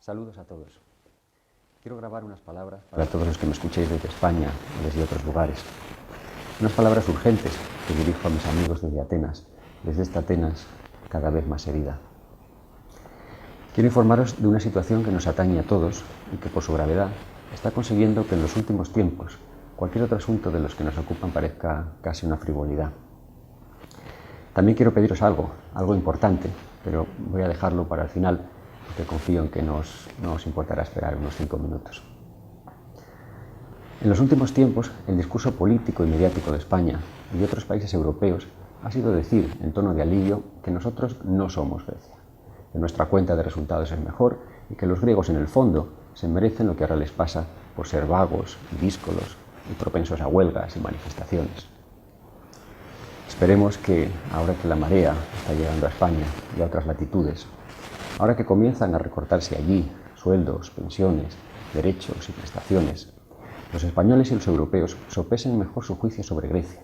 Saludos a todos. Quiero grabar unas palabras para todos los que me escuchéis desde España o desde otros lugares. Unas palabras urgentes que dirijo a mis amigos desde Atenas, desde esta Atenas cada vez más herida. Quiero informaros de una situación que nos atañe a todos y que por su gravedad está consiguiendo que en los últimos tiempos cualquier otro asunto de los que nos ocupan parezca casi una frivolidad. También quiero pediros algo importante, pero voy a dejarlo para el final, porque confío en que no os importará esperar unos 5 minutos. En los últimos tiempos, el discurso político y mediático de España y de otros países europeos ha sido decir, en tono de alivio, que nosotros no somos Grecia, que nuestra cuenta de resultados es mejor y que los griegos, en el fondo, se merecen lo que ahora les pasa por ser vagos, díscolos y propensos a huelgas y manifestaciones. Esperemos que, ahora que la marea está llegando a España y a otras latitudes, ahora que comienzan a recortarse allí sueldos, pensiones, derechos y prestaciones, los españoles y los europeos sopesen mejor su juicio sobre Grecia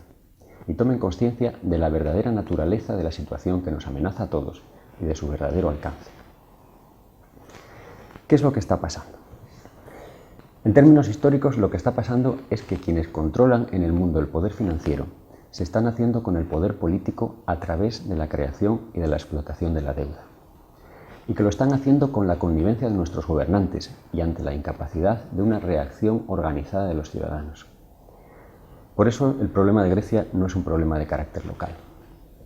y tomen conciencia de la verdadera naturaleza de la situación que nos amenaza a todos y de su verdadero alcance. ¿Qué es lo que está pasando? En términos históricos, lo que está pasando es que quienes controlan en el mundo el poder financiero se están haciendo con el poder político a través de la creación y de la explotación de la deuda. Y que lo están haciendo con la connivencia de nuestros gobernantes y ante la incapacidad de una reacción organizada de los ciudadanos. Por eso el problema de Grecia no es un problema de carácter local.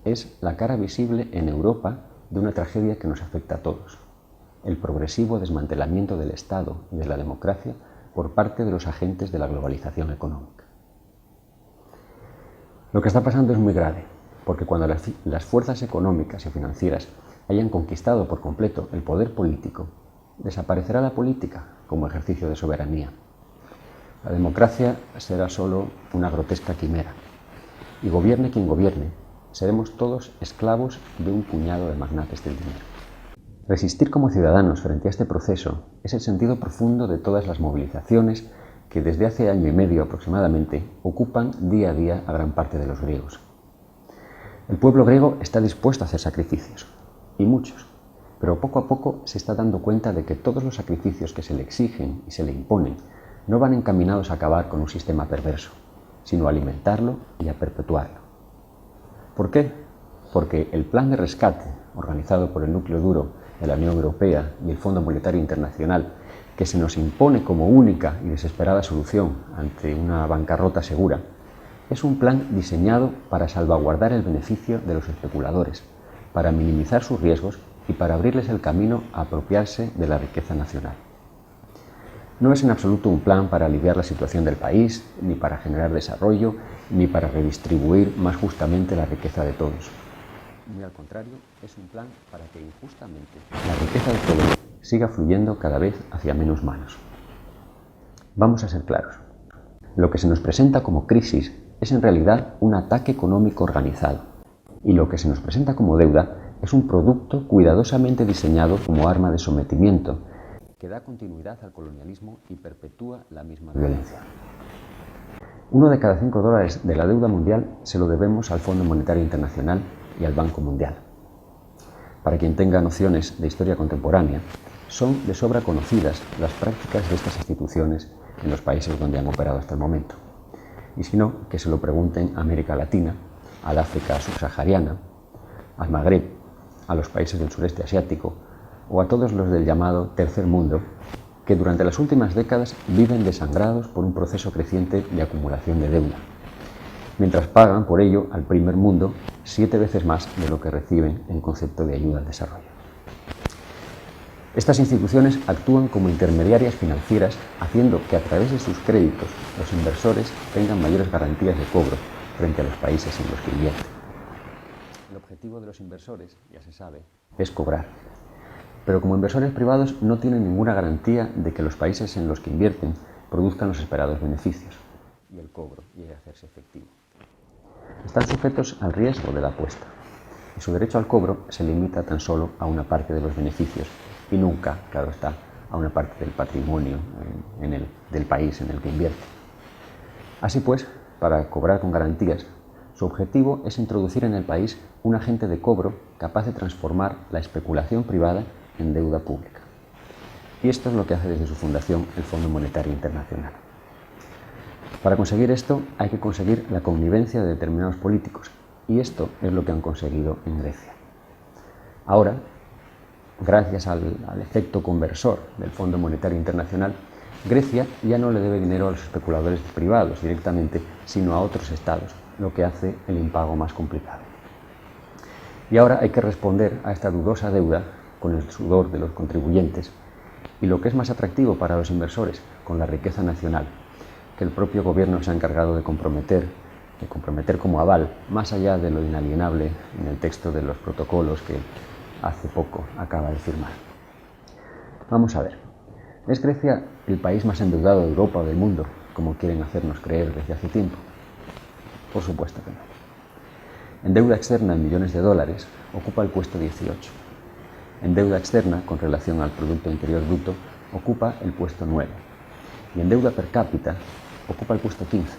Es la cara visible en Europa de una tragedia que nos afecta a todos. El progresivo desmantelamiento del Estado y de la democracia por parte de los agentes de la globalización económica. Lo que está pasando es muy grave, porque cuando las fuerzas económicas y financieras hayan conquistado por completo el poder político, desaparecerá la política como ejercicio de soberanía. La democracia será solo una grotesca quimera, y gobierne quien gobierne, seremos todos esclavos de un puñado de magnates del dinero. Resistir como ciudadanos frente a este proceso es el sentido profundo de todas las movilizaciones que desde hace año y medio aproximadamente ocupan día a día a gran parte de los griegos. El pueblo griego está dispuesto a hacer sacrificios, y muchos, pero poco a poco se está dando cuenta de que todos los sacrificios que se le exigen y se le imponen no van encaminados a acabar con un sistema perverso, sino a alimentarlo y a perpetuarlo. ¿Por qué? Porque el plan de rescate, organizado por el núcleo duro de la Unión Europea y el Fondo Monetario Internacional, que se nos impone como única y desesperada solución ante una bancarrota segura, es un plan diseñado para salvaguardar el beneficio de los especuladores, para minimizar sus riesgos y para abrirles el camino a apropiarse de la riqueza nacional. No es en absoluto un plan para aliviar la situación del país, ni para generar desarrollo, ni para redistribuir más justamente la riqueza de todos. Muy al contrario, es un plan para que injustamente la riqueza de todos siga fluyendo cada vez hacia menos manos. Vamos a ser claros. Lo que se nos presenta como crisis es en realidad un ataque económico organizado, y lo que se nos presenta como deuda es un producto cuidadosamente diseñado como arma de sometimiento que da continuidad al colonialismo y perpetúa la misma violencia. 1 de cada 5 dólares de la deuda mundial se lo debemos al Fondo Monetario Internacional y al Banco Mundial. Para quien tenga nociones de historia contemporánea, son de sobra conocidas las prácticas de estas instituciones en los países donde han operado hasta el momento. Y si no, que se lo pregunten a América Latina, al África subsahariana, al Magreb, a los países del sureste asiático o a todos los del llamado tercer mundo, que durante las últimas décadas viven desangrados por un proceso creciente de acumulación de deuda, mientras pagan por ello al primer mundo 7 veces más de lo que reciben en concepto de ayuda al desarrollo. Estas instituciones actúan como intermediarias financieras, haciendo que a través de sus créditos los inversores tengan mayores garantías de cobro frente a los países en los que invierten. El objetivo de los inversores, ya se sabe, es cobrar. Pero como inversores privados no tienen ninguna garantía de que los países en los que invierten produzcan los esperados beneficios y el cobro llegue a hacerse efectivo. Están sujetos al riesgo de la apuesta y su derecho al cobro se limita tan solo a una parte de los beneficios y nunca, claro está, a una parte del patrimonio del país en el que invierte. Así pues, para cobrar con garantías, su objetivo es introducir en el país un agente de cobro capaz de transformar la especulación privada en deuda pública. Y esto es lo que hace desde su fundación el Fondo Monetario Internacional. Para conseguir esto hay que conseguir la connivencia de determinados políticos, y esto es lo que han conseguido en Grecia. Ahora, gracias al efecto conversor del Fondo Monetario Internacional, Grecia ya no le debe dinero a los especuladores privados directamente, sino a otros estados, lo que hace el impago más complicado. Y ahora hay que responder a esta dudosa deuda con el sudor de los contribuyentes y, lo que es más atractivo para los inversores, con la riqueza nacional, que el propio gobierno se ha encargado de comprometer como aval, más allá de lo inalienable en el texto de los protocolos que hace poco acaba de firmar. Vamos a ver, ¿es Grecia el país más endeudado de Europa o del mundo, como quieren hacernos creer desde hace tiempo? Por supuesto que no. En deuda externa en millones de dólares ocupa el puesto 18. En deuda externa con relación al Producto Interior Bruto ocupa el puesto 9. Y en deuda per cápita ocupa el puesto 15,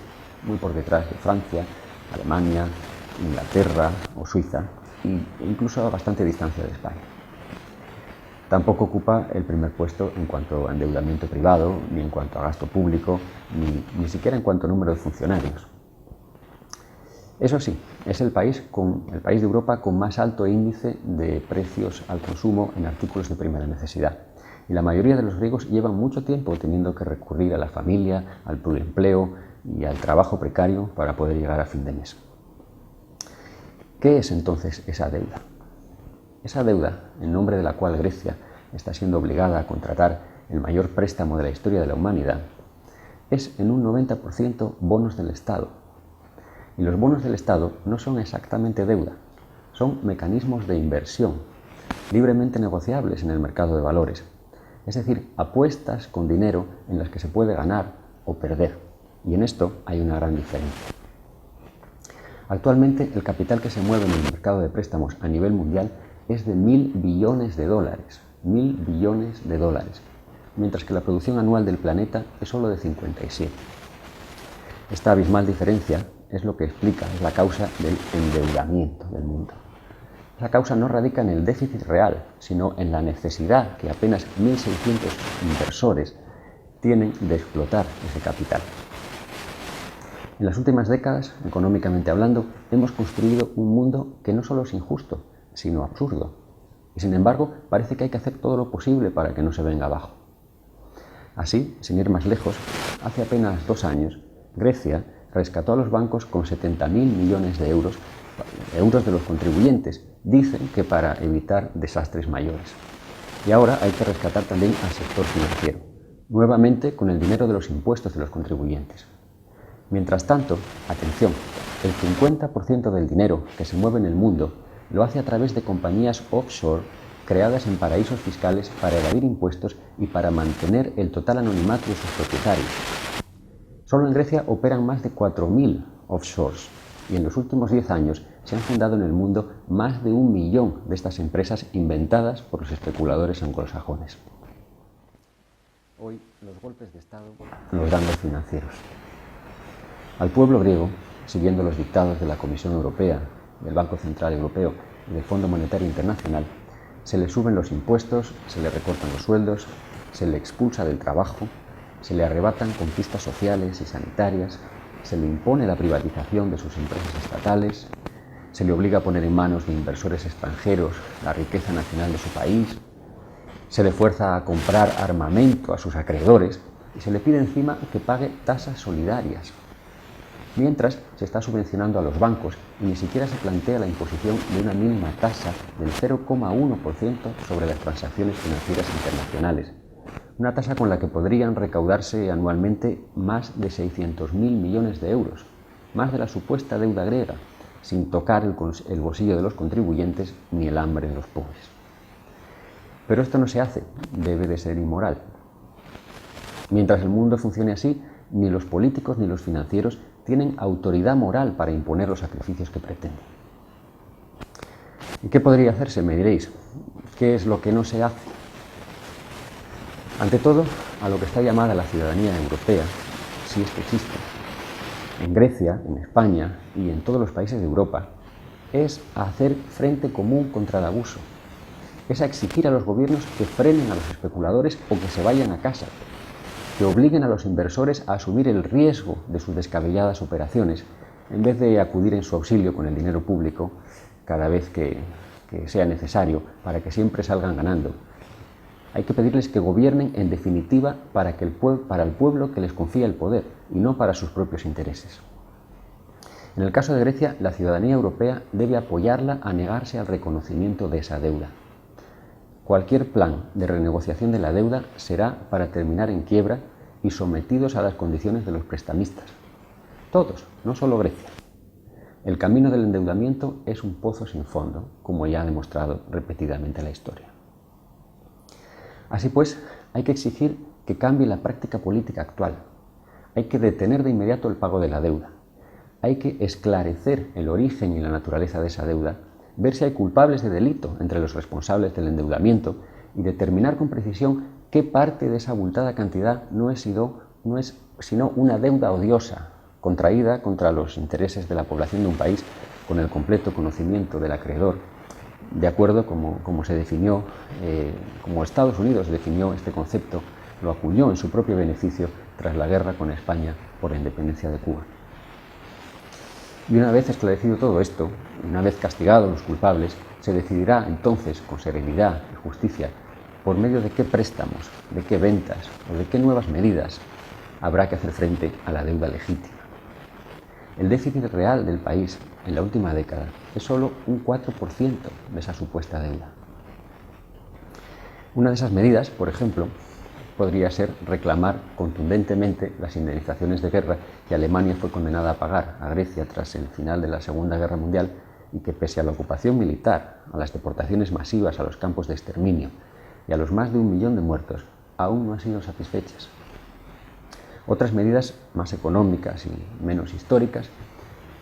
muy por detrás de Francia, Alemania, Inglaterra o Suiza, e incluso a bastante distancia de España. Tampoco ocupa el primer puesto en cuanto a endeudamiento privado, ni en cuanto a gasto público, ni siquiera en cuanto a número de funcionarios. Eso sí, es el país de Europa con más alto índice de precios al consumo en artículos de primera necesidad. Y la mayoría de los griegos llevan mucho tiempo teniendo que recurrir a la familia, al pluriempleo y al trabajo precario para poder llegar a fin de mes. ¿Qué es entonces esa deuda? Esa deuda, en nombre de la cual Grecia está siendo obligada a contratar el mayor préstamo de la historia de la humanidad, es en un 90% bonos del Estado. Y los bonos del Estado no son exactamente deuda, son mecanismos de inversión, libremente negociables en el mercado de valores, es decir, apuestas con dinero en las que se puede ganar o perder, y en esto hay una gran diferencia. Actualmente el capital que se mueve en el mercado de préstamos a nivel mundial es de 1.000 billones de dólares, 1.000 billones de dólares, mientras que la producción anual del planeta es solo de 57. Esta abismal diferencia es lo que explica, es la causa del endeudamiento del mundo. La causa no radica en el déficit real, sino en la necesidad que apenas 1.600 inversores tienen de explotar ese capital. En las últimas décadas, económicamente hablando, hemos construido un mundo que no solo es injusto, sino absurdo. Y sin embargo, parece que hay que hacer todo lo posible para que no se venga abajo. Así, sin ir más lejos, hace apenas 2 años, Grecia rescató a los bancos con 70.000 millones de euros de los contribuyentes, dicen que para evitar desastres mayores. Y ahora hay que rescatar también al sector financiero, nuevamente con el dinero de los impuestos de los contribuyentes. Mientras tanto, atención, el 50% del dinero que se mueve en el mundo lo hace a través de compañías offshore creadas en paraísos fiscales para evadir impuestos y para mantener el total anonimato de sus propietarios. Solo en Grecia operan más de 4.000 offshores y en los últimos 10 años se han fundado en el mundo más de 1 millón de estas empresas inventadas por los especuladores anglosajones. Hoy los golpes de Estado los dan los financieros. Al pueblo griego, siguiendo los dictados de la Comisión Europea, del Banco Central Europeo y del Fondo Monetario Internacional, se le suben los impuestos, se le recortan los sueldos, se le expulsa del trabajo, se le arrebatan conquistas sociales y sanitarias, se le impone la privatización de sus empresas estatales, se le obliga a poner en manos de inversores extranjeros la riqueza nacional de su país, se le fuerza a comprar armamento a sus acreedores y se le pide encima que pague tasas solidarias. Mientras se está subvencionando a los bancos y ni siquiera se plantea la imposición de una mínima tasa del 0,1% sobre las transacciones financieras internacionales, una tasa con la que podrían recaudarse anualmente más de 600.000 millones de euros, más de la supuesta deuda griega, sin tocar el bolsillo de los contribuyentes ni el hambre de los pobres. Pero esto no se hace, debe de ser inmoral. Mientras el mundo funcione así, ni los políticos ni los financieros tienen autoridad moral para imponer los sacrificios que pretenden. ¿Y qué podría hacerse? Me diréis. ¿Qué es lo que no se hace? Ante todo, a lo que está llamada la ciudadanía europea, si es que existe, en Grecia, en España y en todos los países de Europa, es hacer frente común contra el abuso. es a exigir a los gobiernos que frenen a los especuladores o que se vayan a casa, que obliguen a los inversores a asumir el riesgo de sus descabelladas operaciones, en vez de acudir en su auxilio con el dinero público cada vez que sea necesario para que siempre salgan ganando. Hay que pedirles que gobiernen, en definitiva, para el pueblo que les confía el poder y no para sus propios intereses. En el caso de Grecia, la ciudadanía europea debe apoyarla a negarse al reconocimiento de esa deuda. Cualquier plan de renegociación de la deuda será para terminar en quiebra y sometidos a las condiciones de los prestamistas. Todos, no solo Grecia. El camino del endeudamiento es un pozo sin fondo, como ya ha demostrado repetidamente la historia. Así pues, hay que exigir que cambie la práctica política actual. Hay que detener de inmediato el pago de la deuda. Hay que esclarecer el origen y la naturaleza de esa deuda, ver si hay culpables de delito entre los responsables del endeudamiento y determinar con precisión qué parte de esa abultada cantidad no es sino una deuda odiosa, contraída contra los intereses de la población de un país con el completo conocimiento del acreedor, de acuerdo como se definió, como Estados Unidos definió este concepto, lo acuñó en su propio beneficio tras la guerra con España por la independencia de Cuba. Y una vez esclarecido todo esto, una vez castigados los culpables, se decidirá entonces con serenidad y justicia por medio de qué préstamos, de qué ventas o de qué nuevas medidas habrá que hacer frente a la deuda legítima. El déficit real del país en la última década es solo un 4% de esa supuesta deuda. Una de esas medidas, por ejemplo, podría ser reclamar contundentemente las indemnizaciones de guerra que Alemania fue condenada a pagar a Grecia tras el final de la Segunda Guerra Mundial y que, pese a la ocupación militar, a las deportaciones masivas a los campos de exterminio y a los más de 1 millón de muertos, aún no han sido satisfechas. Otras medidas más económicas y menos históricas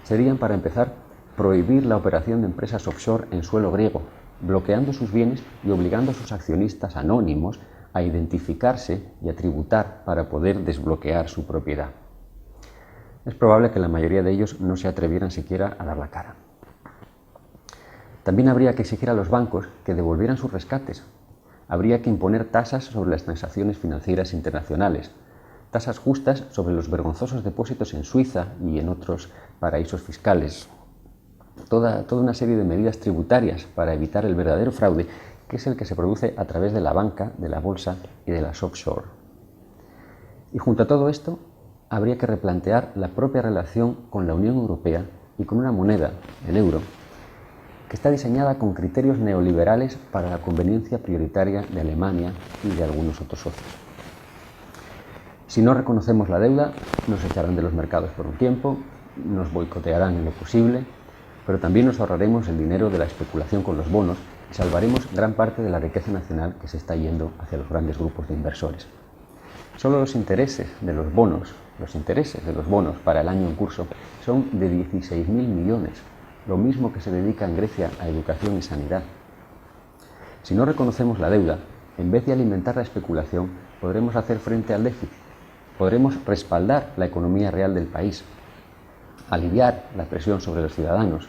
serían, para empezar, prohibir la operación de empresas offshore en suelo griego, bloqueando sus bienes y obligando a sus accionistas anónimos a identificarse y a tributar para poder desbloquear su propiedad. Es probable que la mayoría de ellos no se atrevieran siquiera a dar la cara. También habría que exigir a los bancos que devolvieran sus rescates. Habría que imponer tasas sobre las transacciones financieras internacionales, tasas justas sobre los vergonzosos depósitos en Suiza y en otros paraísos fiscales. Toda una serie de medidas tributarias para evitar el verdadero fraude, que es el que se produce a través de la banca, de la bolsa y de las offshore. Y junto a todo esto, habría que replantear la propia relación con la Unión Europea y con una moneda, el euro, que está diseñada con criterios neoliberales para la conveniencia prioritaria de Alemania y de algunos otros socios. Si no reconocemos la deuda, nos echarán de los mercados por un tiempo, nos boicotearán en lo posible, pero también nos ahorraremos el dinero de la especulación con los bonos y salvaremos gran parte de la riqueza nacional que se está yendo hacia los grandes grupos de inversores. Solo los intereses de los bonos para el año en curso son de 16.000 millones, lo mismo que se dedica en Grecia a educación y sanidad. Si no reconocemos la deuda, en vez de alimentar la especulación, podremos hacer frente al déficit, podremos respaldar la economía real del país, aliviar la presión sobre los ciudadanos,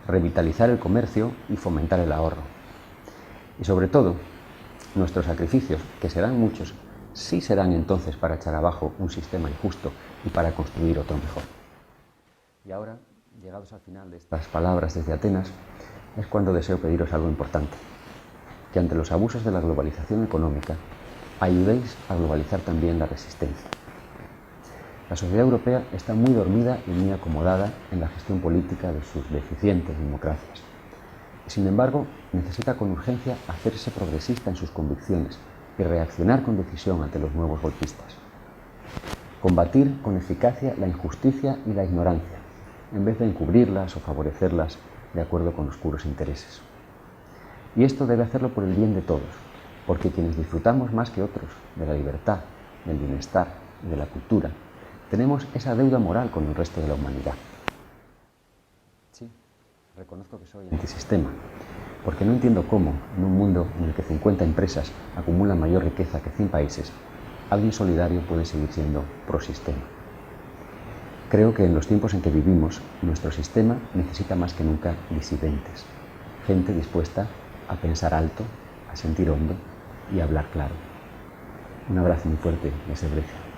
revitalizar el comercio y fomentar el ahorro. Y sobre todo, nuestros sacrificios, que serán muchos, sí serán entonces para echar abajo un sistema injusto y para construir otro mejor. Y ahora, llegados al final de estas palabras desde Atenas, es cuando deseo pediros algo importante: que ante los abusos de la globalización económica, ayudéis a globalizar también la resistencia. La sociedad europea está muy dormida y muy acomodada en la gestión política de sus deficientes democracias. Sin embargo, necesita con urgencia hacerse progresista en sus convicciones y reaccionar con decisión ante los nuevos golpistas. Combatir con eficacia la injusticia y la ignorancia, en vez de encubrirlas o favorecerlas de acuerdo con oscuros intereses. Y esto debe hacerlo por el bien de todos, porque quienes disfrutamos más que otros de la libertad, del bienestar y de la cultura, tenemos esa deuda moral con el resto de la humanidad. Sí, reconozco que soy antisistema, porque no entiendo cómo, en un mundo en el que 50 empresas acumulan mayor riqueza que 100 países, alguien solidario puede seguir siendo prosistema. Creo que en los tiempos en que vivimos, nuestro sistema necesita más que nunca disidentes, gente dispuesta a pensar alto, a sentir hondo y a hablar claro. Un abrazo muy fuerte, Ese Brecha.